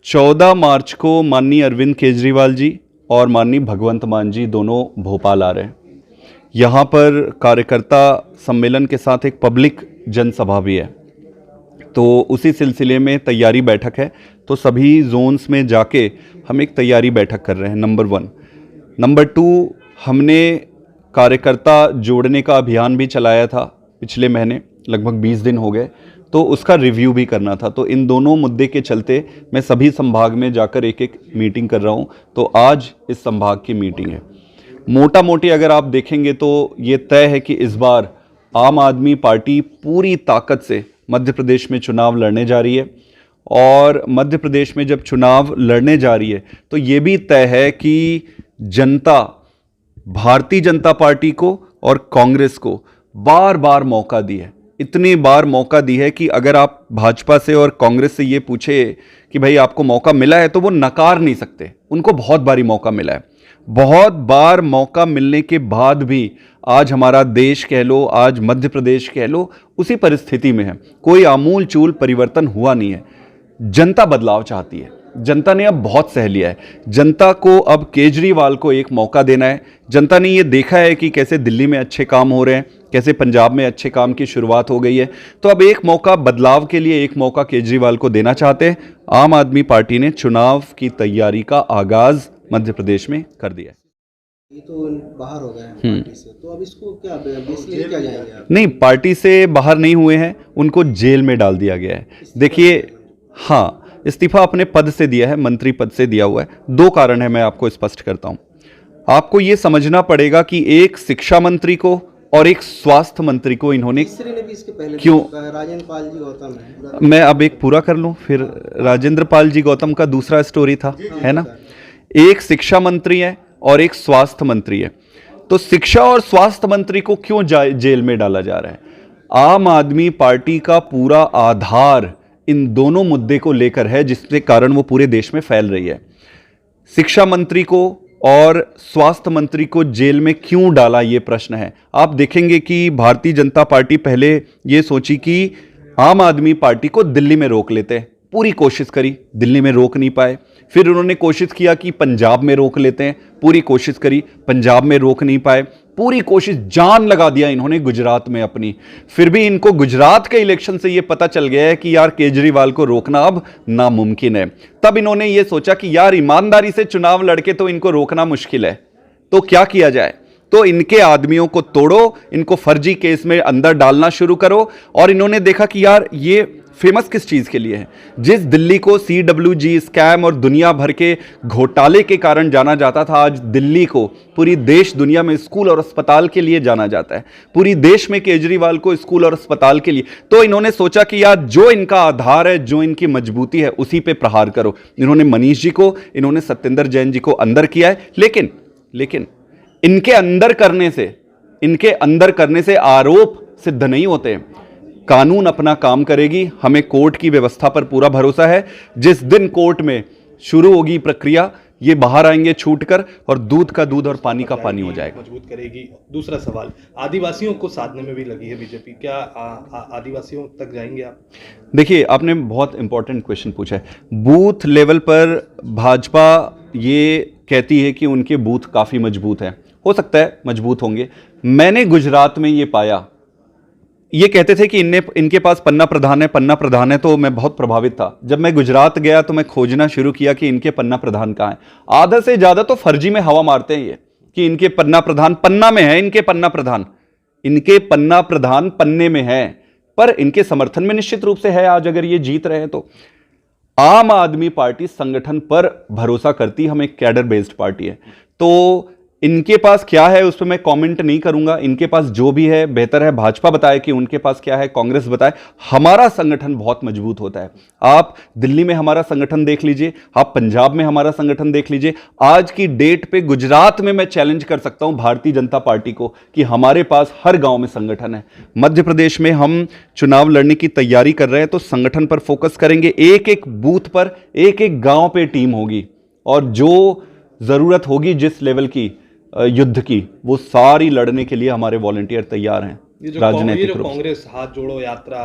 14 मार्च को माननीय अरविंद केजरीवाल जी और माननीय भगवंत मान जी दोनों भोपाल आ रहे हैं। यहाँ पर कार्यकर्ता सम्मेलन के साथ एक पब्लिक जनसभा भी है, तो उसी सिलसिले में तैयारी बैठक है। तो सभी जोन्स में जाके हम एक तैयारी बैठक कर रहे हैं, नंबर 1। नंबर 2, हमने कार्यकर्ता जोड़ने का अभियान भी चलाया था पिछले महीने, लगभग 20 दिन हो गए, तो उसका रिव्यू भी करना था। तो इन दोनों मुद्दे के चलते मैं सभी संभाग में जाकर एक एक मीटिंग कर रहा हूँ। तो आज इस संभाग की मीटिंग है। मोटा मोटी अगर आप देखेंगे तो ये तय है कि इस बार आम आदमी पार्टी पूरी ताकत से मध्य प्रदेश में चुनाव लड़ने जा रही है। और मध्य प्रदेश में जब चुनाव लड़ने जा रही है तो ये भी तय है कि जनता भारतीय जनता पार्टी को और कांग्रेस को बार बार मौका दी है, इतनी बार मौका दी है कि अगर आप भाजपा से और कांग्रेस से ये पूछे कि भाई आपको मौका मिला है तो वो नकार नहीं सकते। उनको बहुत बारी मौका मिला है। बहुत बार मौका मिलने के बाद भी आज हमारा देश कह लो, आज मध्य प्रदेश कह लो, उसी परिस्थिति में है। कोई आमूल चूल परिवर्तन हुआ नहीं है। जनता बदलाव चाहती है। जनता ने अब बहुत सह लिया है। जनता को अब केजरीवाल को एक मौका देना है। जनता ने ये देखा है कि कैसे दिल्ली में अच्छे काम हो रहे हैं, कैसे पंजाब में अच्छे काम की शुरुआत हो गई है। तो अब एक मौका बदलाव के लिए, एक मौका केजरीवाल को देना चाहते हैं। आम आदमी पार्टी ने चुनाव की तैयारी का आगाज मध्य प्रदेश में कर दिया है। ये तो बाहर हो गए हैं पार्टी से, तो अब इसको क्या बेसिकली क्या जाएंगे आप? नहीं, पार्टी से बाहर नहीं हुए हैं, उनको जेल में डाल दिया गया है। देखिए, हाँ, इस्तीफा अपने पद से दिया है, मंत्री पद से दिया हुआ है। 2 कारण है, मैं आपको स्पष्ट करता हूं। आपको यह समझना पड़ेगा कि एक शिक्षा मंत्री को और एक स्वास्थ्य मंत्री को इन्होंने ने भी इसके पहले क्यों, राजेंद्र पाल जी गौतम है, मैं अब एक पूरा कर लूं, फिर राजेंद्र पाल जी गौतम का दूसरा स्टोरी था, है ना। एक शिक्षा मंत्री है और एक स्वास्थ्य मंत्री है। तो शिक्षा और स्वास्थ्य मंत्री को क्यों जेल में डाला जा रहा है? आम आदमी पार्टी का पूरा आधार इन दोनों मुद्दे को लेकर है, जिसके कारण वो पूरे देश में फैल रही है। शिक्षा मंत्री को और स्वास्थ्य मंत्री को जेल में क्यों डाला, ये प्रश्न है। आप देखेंगे कि भारतीय जनता पार्टी पहले ये सोची कि आम आदमी पार्टी को दिल्ली में रोक लेते हैं, पूरी कोशिश करी, दिल्ली में रोक नहीं पाए। फिर उन्होंने कोशिश किया कि पंजाब में रोक लेते हैं, पूरी कोशिश करी, पंजाब में रोक नहीं पाए। पूरी कोशिश, जान लगा दिया इन्होंने गुजरात में अपनी। फिर भी इनको गुजरात के इलेक्शन से ये पता चल गया है कि यार केजरीवाल को रोकना अब नामुमकिन है। तब इन्होंने ये सोचा कि यार ईमानदारी से चुनाव लड़के तो इनको रोकना मुश्किल है, तो क्या किया जाए। तो इनके आदमियों को तोड़ो, इनको फर्जी केस में अंदर डालना शुरू करो। और इन्होंने देखा कि यार ये फेमस किस चीज के लिए है। जिस दिल्ली को CWG स्कैम और दुनिया भर के घोटाले के कारण जाना जाता था, आज दिल्ली को पूरी देश दुनिया में स्कूल और अस्पताल के लिए जाना जाता है। पूरी देश में केजरीवाल को स्कूल और अस्पताल के लिए। तो इन्होंने सोचा कि यार जो इनका आधार है, जो इनकी मजबूती है, उसी पे प्रहार करो। इन्होंने मनीष जी को, इन्होंने सत्येंद्र जैन जी को अंदर किया है। लेकिन इनके अंदर करने से आरोप सिद्ध नहीं होते। कानून अपना काम करेगी। हमें कोर्ट की व्यवस्था पर पूरा भरोसा है। जिस दिन कोर्ट में शुरू होगी प्रक्रिया, ये बाहर आएंगे छूटकर, और दूध का दूध और पानी का पानी हो जाएगा। मजबूत करेगी। दूसरा सवाल, आदिवासियों को साधने में भी लगी है बीजेपी, क्या आदिवासियों तक जाएंगे आप? देखिए, आपने बहुत इंपॉर्टेंट क्वेश्चन पूछा है। बूथ लेवल पर भाजपा ये कहती है कि उनके बूथ काफी मजबूत हैं। हो सकता है मजबूत होंगे। मैंने गुजरात में ये पाया, ये कहते थे कि इनके पास पन्ना प्रधान है, तो मैं बहुत प्रभावित था। जब मैं गुजरात गया तो मैं खोजना शुरू किया कि इनके पन्ना प्रधान कहाँ हैं। आधा से ज्यादा तो फर्जी में हवा मारते हैं ये कि इनके पन्ना प्रधान पन्ना में है। इनके पन्ना प्रधान पन्ने में है, पर इनके समर्थन में निश्चित रूप से है। आज अगर ये जीत रहे हैं तो आम आदमी पार्टी संगठन पर भरोसा करती, हम एक कैडर बेस्ड पार्टी है। तो इनके पास क्या है उस पर मैं कमेंट नहीं करूंगा। इनके पास जो भी है बेहतर है भाजपा बताए कि उनके पास क्या है, कांग्रेस बताए। हमारा संगठन बहुत मजबूत होता है। आप दिल्ली में हमारा संगठन देख लीजिए, आप पंजाब में हमारा संगठन देख लीजिए। आज की डेट पे गुजरात में मैं चैलेंज कर सकता हूं भारतीय जनता पार्टी को कि हमारे पास हर गांव में संगठन है। मध्य प्रदेश में हम चुनाव लड़ने की तैयारी कर रहे हैं, तो संगठन पर फोकस करेंगे। एक एक बूथ पर, एक एक गांव पे टीम होगी, और जो जरूरत होगी जिस लेवल की युद्ध की, वो सारी लड़ने के लिए हमारे वॉलंटियर तैयार हैं। ये जो राजनीतिक रूप से। कांग्रेस हाथ जोड़ो यात्रा,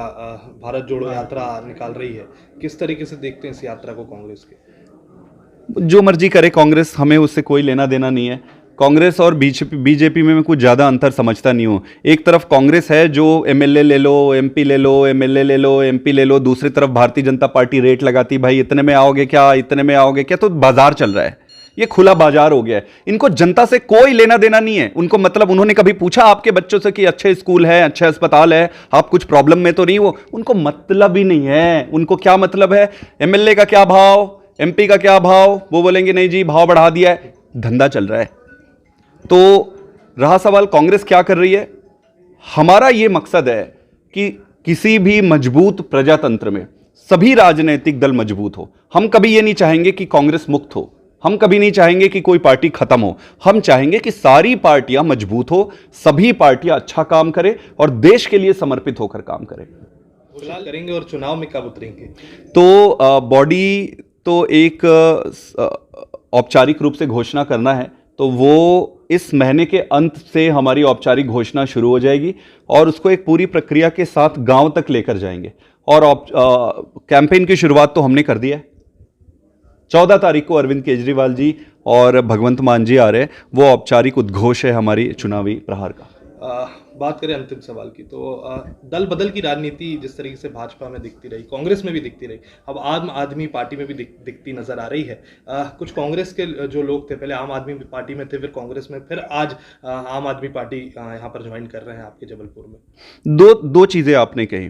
भारत जोड़ो यात्रा निकाल रही है, किस तरीके से देखते हैं इस यात्रा को कांग्रेस के? जो मर्जी करे कांग्रेस, हमें उससे कोई लेना देना नहीं है। कांग्रेस और बीजेपी में मैं कुछ ज़्यादा अंतर समझता नहीं हूँ। एक तरफ कांग्रेस है जो एमएलए ले लो, एमपी ले लो, एमएलए ले लो, एमपी ले लो, दूसरी तरफ भारतीय जनता पार्टी रेट लगाती, भाई इतने में आओगे क्या, इतने में आओगे क्या। तो बाजार चल रहा है, ये खुला बाजार हो गया है। इनको जनता से कोई लेना देना नहीं है। उनको मतलब, उन्होंने कभी पूछा आपके बच्चों से कि अच्छे स्कूल है, अच्छे अस्पताल है, आप कुछ प्रॉब्लम में तो नहीं हो? उनको मतलब ही नहीं है। उनको क्या मतलब है, एमएलए का क्या भाव, एमपी का क्या भाव, वो बोलेंगे नहीं जी भाव बढ़ा दिया है। धंधा चल रहा है। तो रहा सवाल कांग्रेस क्या कर रही है, हमारा यह मकसद है कि किसी भी मजबूत प्रजातंत्र में सभी राजनीतिक दल मजबूत हो। हम कभी यह नहीं चाहेंगे कि कांग्रेस मुक्त हो, हम कभी नहीं चाहेंगे कि कोई पार्टी खत्म हो। हम चाहेंगे कि सारी पार्टियां मजबूत हो, सभी पार्टियां अच्छा काम करें और देश के लिए समर्पित होकर काम करें। फिलहाल करेंगे और चुनाव में कब उतरेंगे? तो बॉडी तो एक औपचारिक रूप से घोषणा करना है, तो वो इस महीने के अंत से हमारी औपचारिक घोषणा शुरू हो जाएगी और उसको एक पूरी प्रक्रिया के साथ गांव तक लेकर जाएंगे। और कैंपेन की शुरुआत तो हमने कर दिया है। 14 तारीख को अरविंद केजरीवाल जी और भगवंत मान जी आ रहे हैं। वो औपचारिक उद्घोष है हमारी चुनावी प्रहार का। बात करें अंतिम सवाल की, तो दल बदल की राजनीति जिस तरीके से भाजपा में दिखती रही, कांग्रेस में भी दिखती रही, अब आम आदमी पार्टी में भी दिखती नजर आ रही है। कुछ कांग्रेस के जो लोग थे, पहले आम आदमी पार्टी में थे, फिर कांग्रेस में, फिर आज आम आदमी पार्टी यहाँ पर ज्वाइन कर रहे हैं आपके जबलपुर में। दो चीजें आपने कही।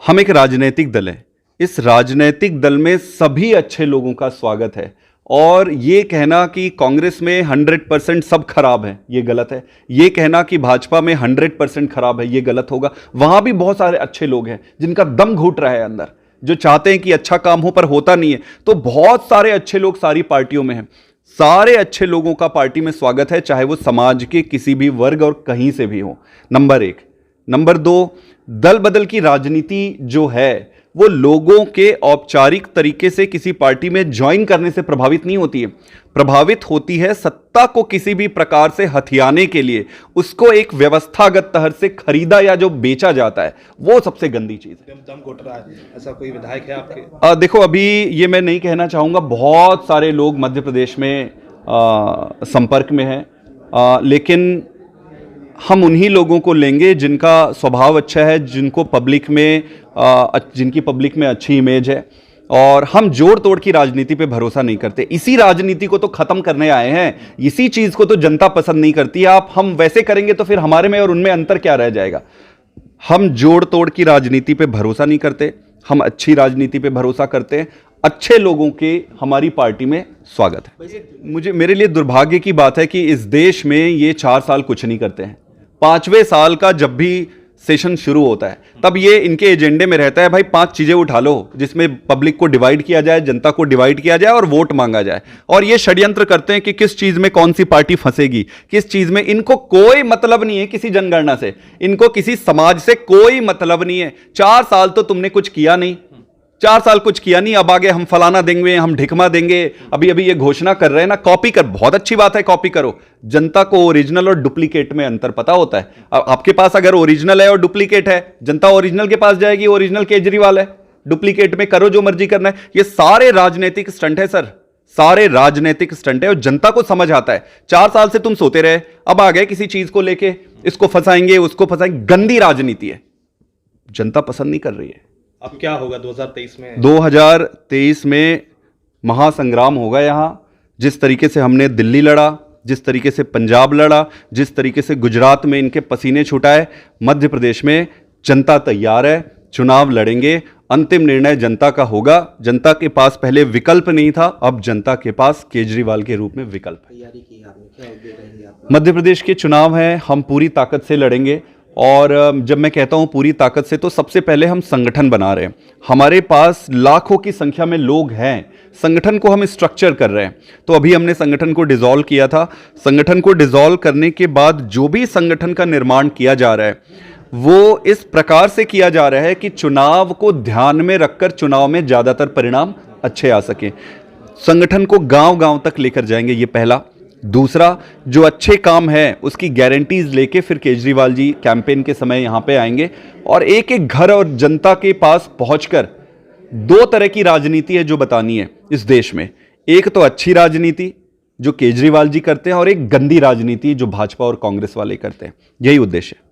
हम एक राजनीतिक दल है, इस राजनीतिक दल में सभी अच्छे लोगों का स्वागत है। और ये कहना कि कांग्रेस में 100% सब खराब है, ये गलत है। ये कहना कि भाजपा में 100% खराब है, ये गलत होगा। वहां भी बहुत सारे अच्छे लोग हैं जिनका दम घुट रहा है अंदर, जो चाहते हैं कि अच्छा काम हो पर होता नहीं है। तो बहुत सारे अच्छे लोग सारी पार्टियों में हैं। सारे अच्छे लोगों का पार्टी में स्वागत है, चाहे वो समाज के किसी भी वर्ग और कहीं से भी हो। नंबर 1। नंबर 2, दल बदल की राजनीति जो है वो लोगों के औपचारिक तरीके से किसी पार्टी में ज्वाइन करने से प्रभावित नहीं होती है। प्रभावित होती है सत्ता को किसी भी प्रकार से हथियाने के लिए, उसको एक व्यवस्थागत तहर से खरीदा या जो बेचा जाता है, वो सबसे गंदी चीज है। दम घुट रहा है, ऐसा कोई विधायक है आपके? देखो, अभी ये मैं नहीं कहना चाहूंगा। बहुत सारे लोग मध्य प्रदेश में संपर्क में हैं, लेकिन हम उन्हीं लोगों को लेंगे जिनका स्वभाव अच्छा है, जिनको पब्लिक में जिनकी पब्लिक में अच्छी इमेज है। और हम जोड़ तोड़ की राजनीति पे भरोसा नहीं करते। इसी राजनीति को तो खत्म करने आए हैं, इसी चीज को तो जनता पसंद नहीं करती है। हम वैसे करेंगे तो फिर हमारे में और उनमें अंतर क्या रह जाएगा। हम जोड़ तोड़ की राजनीति पे भरोसा नहीं करते, हम अच्छी राजनीति पे भरोसा करते हैं। अच्छे लोगों के हमारी पार्टी में स्वागत है। मेरे लिए दुर्भाग्य की बात है कि इस देश में ये 4 साल कुछ नहीं करते हैं। 5वें साल का जब भी सेशन शुरू होता है तब ये इनके एजेंडे में रहता है, भाई 5 चीजें उठा लो जिसमें पब्लिक को डिवाइड किया जाए, जनता को डिवाइड किया जाए और वोट मांगा जाए। और ये षड्यंत्र करते हैं कि किस चीज में कौन सी पार्टी फंसेगी, किस चीज में। इनको कोई मतलब नहीं है किसी जनगणना से, इनको किसी समाज से कोई मतलब नहीं है। 4 साल तो तुमने कुछ किया नहीं, 4 साल कुछ किया नहीं, अब आगे हम फलाना देंगे, हम ढिकमा देंगे। अभी अभी ये घोषणा कर रहे हैं ना, कॉपी कर, बहुत अच्छी बात है, कॉपी करो। जनता को ओरिजिनल और डुप्लीकेट में अंतर पता होता है। आपके पास अगर ओरिजिनल है और डुप्लीकेट है, जनता ओरिजिनल के पास जाएगी, ओरिजिनल केजरीवाल है, डुप्लीकेट में करो जो मर्जी करना है। ये सारे राजनीतिक स्टंट है सर, सारे राजनीतिक स्टंट है और जनता को समझ आता है। 4 साल से तुम सोते रहे, अब आ गए किसी चीज को लेके, इसको फंसाएंगे, उसको फंसाएंगे। गंदी राजनीति है, जनता पसंद नहीं कर रही है। अब क्या होगा 2023 में? 2023 में महासंग्राम होगा यहां। जिस तरीके से हमने दिल्ली लड़ा, जिस तरीके से पंजाब लड़ा, जिस तरीके से गुजरात में इनके पसीने छुटाए, मध्य प्रदेश में जनता तैयार है, चुनाव लड़ेंगे। अंतिम निर्णय जनता का होगा। जनता के पास पहले विकल्प नहीं था, अब जनता के पास केजरीवाल के रूप में विकल्प है। तैयारी की आपने, क्या उद्देश्य रहेंगे आपकी? मध्य प्रदेश के चुनाव हैं, हम पूरी ताकत से लड़ेंगे। और जब मैं कहता हूं पूरी ताकत से, तो सबसे पहले हम संगठन बना रहे हैं। हमारे पास लाखों की संख्या में लोग हैं, संगठन को हम स्ट्रक्चर कर रहे हैं। तो अभी हमने संगठन को डिसॉल्व किया था। संगठन को डिसॉल्व करने के बाद जो भी संगठन का निर्माण किया जा रहा है वो इस प्रकार से किया जा रहा है कि चुनाव को ध्यान में रखकर चुनाव में ज़्यादातर परिणाम अच्छे आ सके। संगठन को गांव गांव तक लेकर जाएंगे, ये पहला। दूसरा, जो अच्छे काम है उसकी गारंटीज लेके फिर केजरीवाल जी कैंपेन के समय यहां पे आएंगे और एक एक घर और जनता के पास पहुंचकर दो तरह की राजनीति है जो बतानी है इस देश में। एक तो अच्छी राजनीति जो केजरीवाल जी करते हैं और एक गंदी राजनीति जो भाजपा और कांग्रेस वाले करते हैं। यही उद्देश्य है।